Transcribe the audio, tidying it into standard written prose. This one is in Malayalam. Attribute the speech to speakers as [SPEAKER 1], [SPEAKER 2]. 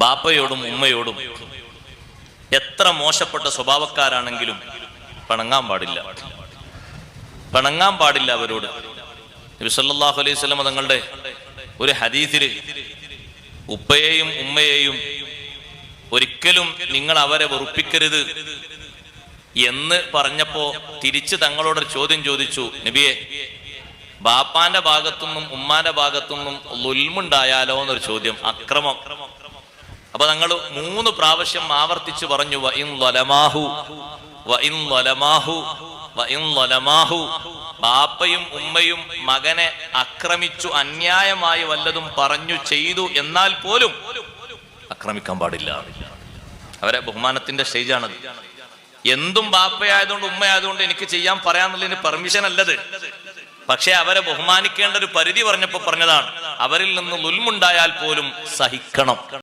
[SPEAKER 1] ബാപ്പയോടും ഉമ്മയോടും എത്ര മോശപ്പെട്ട സ്വഭാവക്കാരാണെങ്കിലും പിണങ്ങാൻ പാടില്ല അവരോട്. നബി സല്ലല്ലാഹു അലൈഹി വസല്ലം തങ്ങളുടെ ഒരു ഹദീസിൽ ഉപ്പയെയും ഉമ്മയെയും ഒരിക്കലും നിങ്ങൾ അവരെ വെറുപ്പിക്കരുത് എന്ന് പറഞ്ഞപ്പോ തിരിച്ച് തങ്ങളോടൊരു ചോദ്യം ചോദിച്ചു, നബിയെ, ബാപ്പാന്റെ ഭാഗത്തുനിന്നും ഉമ്മാന്റെ ഭാഗത്തുനിന്നും ളുൽമുണ്ടായാലോ എന്നൊരു ചോദ്യം, അക്രമം. അപ്പൊ തങ്ങൾ 3 പ്രാവശ്യം ആവർത്തിച്ചു പറഞ്ഞു, ബാപ്പയും ഉമ്മയും മകനെ ആക്രമിച്ചു, അന്യായമായി വല്ലതും പറഞ്ഞു ചെയ്തു എന്നാൽ പോലും ആക്രമിക്കാൻ പാടില്ല. അവരെ ബഹുമാനത്തിന്റെ സ്റ്റേജാണത്. എന്തും ബാപ്പയായതുകൊണ്ട് ഉമ്മയായതുകൊണ്ട് എനിക്ക് ചെയ്യാൻ പറയാന്നുള്ളതിന് പെർമിഷൻ അല്ലത്. പക്ഷെ അവരെ ബഹുമാനിക്കേണ്ട ഒരു പരിധി പറഞ്ഞപ്പോ പറഞ്ഞതാണ്, അവരിൽ നിന്ന് ളുൽമുണ്ടായാൽ പോലും സഹിക്കണം.